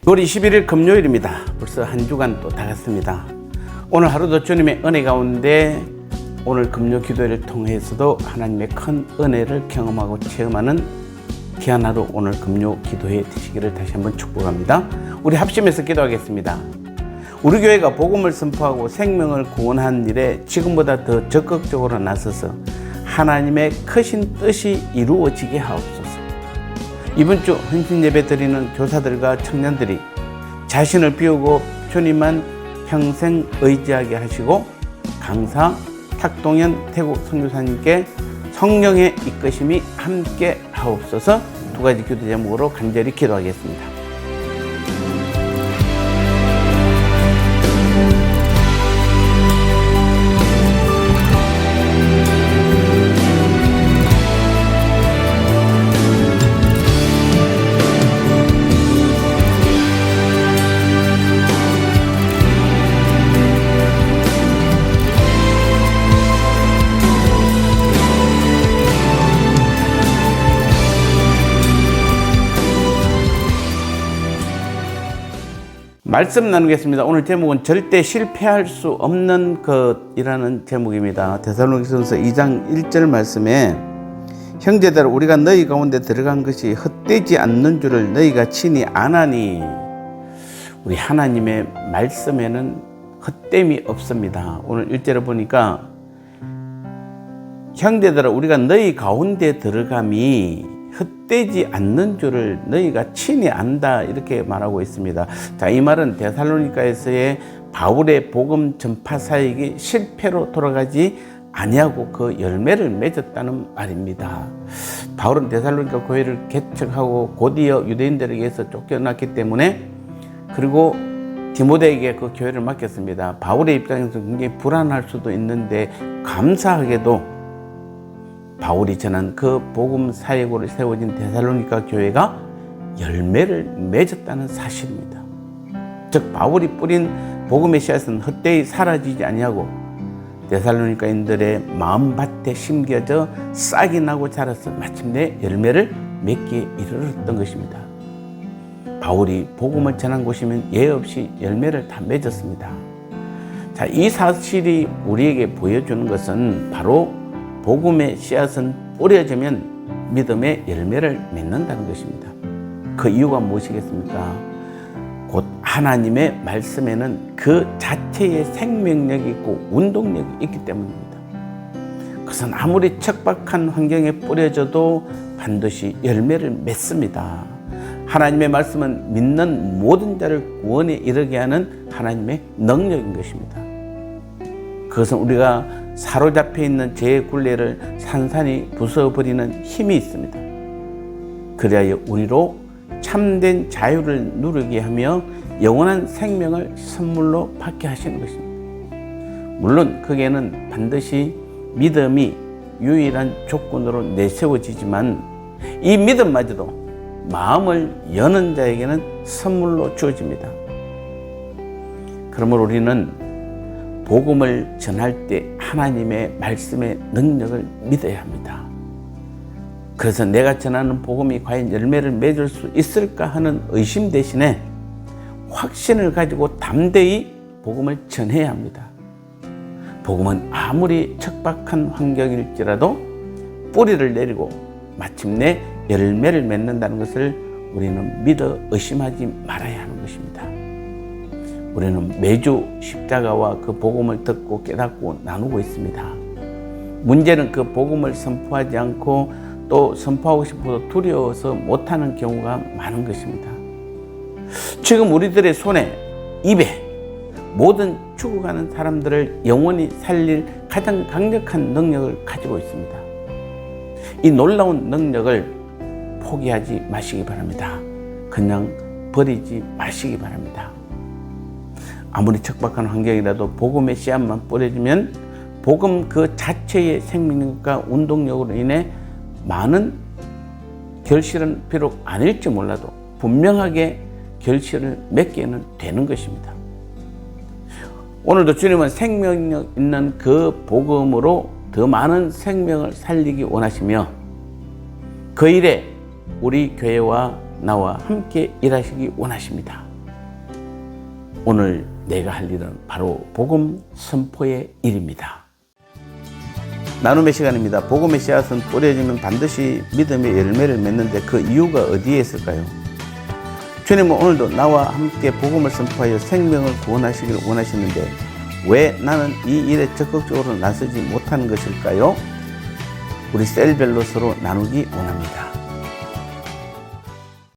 6월 21일 금요일입니다. 벌써 한 주간 또 다 갔습니다. 오늘 하루도 주님의 은혜 가운데 오늘 금요 기도회를 통해서도 하나님의 큰 은혜를 경험하고 체험하는 귀한 하루 오늘 금요 기도회 되시기를 다시 한번 축복합니다. 우리 합심해서 기도하겠습니다. 우리 교회가 복음을 선포하고 생명을 구원하는 일에 지금보다 더 적극적으로 나서서 하나님의 크신 뜻이 이루어지게 하옵소서. 이번 주 헌신 예배 드리는 교사들과 청년들이 자신을 비우고 주님만 평생 의지하게 하시고 강사 탁동현 태국 선교사님께 성령의 이끄심이 함께 하옵소서. 두 가지 기도 제목으로 간절히 기도하겠습니다. 말씀 나누겠습니다. 오늘 제목은 절대 실패할 수 없는 것이라는 제목입니다. 데살로니가서 2장 1절 말씀에 형제들 우리가 너희 가운데 들어간 것이 헛되지 않는 줄을 너희가 친히 아나니. 우리 하나님의 말씀에는 헛됨이 없습니다. 오늘 1절을 보니까 형제들아 우리가 너희 가운데 들어감이 헛되지 않는 줄을 너희가 친히 안다, 이렇게 말하고 있습니다. 자, 이 말은 데살로니가에서의 바울의 복음 전파 사역이 실패로 돌아가지 아니하고 그 열매를 맺었다는 말입니다. 바울은 데살로니가 교회를 개척하고 곧이어 유대인들에게서 쫓겨났기 때문에, 그리고 디모데에게 그 교회를 맡겼습니다. 바울의 입장에서 굉장히 불안할 수도 있는데 감사하게도 바울이 전한 그 복음 사역으로 세워진 데살로니가 교회가 열매를 맺었다는 사실입니다. 즉 바울이 뿌린 복음의 씨앗은 헛되이 사라지지 아니하고 데살로니가인들의 마음밭에 심겨져 싹이 나고 자라서 마침내 열매를 맺기에 이르렀던 것입니다. 바울이 복음을 전한 곳이면 예 없이 열매를 다 맺었습니다. 자, 이 사실이 우리에게 보여주는 것은 바로 복음의 씨앗은 뿌려지면 믿음의 열매를 맺는다는 것입니다. 그 이유가 무엇이겠습니까? 곧 하나님의 말씀에는 그 자체의 생명력이 있고 운동력이 있기 때문입니다. 그것은 아무리 척박한 환경에 뿌려져도 반드시 열매를 맺습니다. 하나님의 말씀은 믿는 모든 자를 구원에 이르게 하는 하나님의 능력인 것입니다. 그것은 우리가 사로잡혀 있는 죄의 굴레를 산산히 부숴버리는 힘이 있습니다. 그리하여 우리로 참된 자유를 누리게 하며 영원한 생명을 선물로 받게 하시는 것입니다. 물론 거기에는 반드시 믿음이 유일한 조건으로 내세워지지만 이 믿음마저도 마음을 여는 자에게는 선물로 주어집니다. 그러므로 우리는 복음을 전할 때 하나님의 말씀의 능력을 믿어야 합니다. 그래서 내가 전하는 복음이 과연 열매를 맺을 수 있을까 하는 의심 대신에 확신을 가지고 담대히 복음을 전해야 합니다. 복음은 아무리 척박한 환경일지라도 뿌리를 내리고 마침내 열매를 맺는다는 것을 우리는 믿어 의심하지 말아야 하는 것입니다. 우리는 매주 십자가와 그 복음을 듣고 깨닫고 나누고 있습니다. 문제는 그 복음을 선포하지 않고 또 선포하고 싶어도 두려워서 못하는 경우가 많은 것입니다. 지금 우리들의 손에, 입에 모든 죽어가는 사람들을 영원히 살릴 가장 강력한 능력을 가지고 있습니다. 이 놀라운 능력을 포기하지 마시기 바랍니다. 그냥 버리지 마시기 바랍니다. 아무리 척박한 환경이라도 복음의 씨앗만 뿌려지면 복음 그 자체의 생명력과 운동력으로 인해 많은 결실은 비록 아닐지 몰라도 분명하게 결실을 맺게는 되는 것입니다. 오늘도 주님은 생명력 있는 그 복음으로 더 많은 생명을 살리기 원하시며 그 일에 우리 교회와 나와 함께 일하시기 원하십니다. 오늘 내가 할 일은 바로 복음 선포의 일입니다. 나눔의 시간입니다. 복음의 씨앗은 뿌려지면 반드시 믿음의 열매를 맺는데 그 이유가 어디에 있을까요? 주님은 오늘도 나와 함께 복음을 선포하여 생명을 구원하시기를 원하시는데 왜 나는 이 일에 적극적으로 나서지 못하는 것일까요? 우리 셀별로 서로 나누기 원합니다.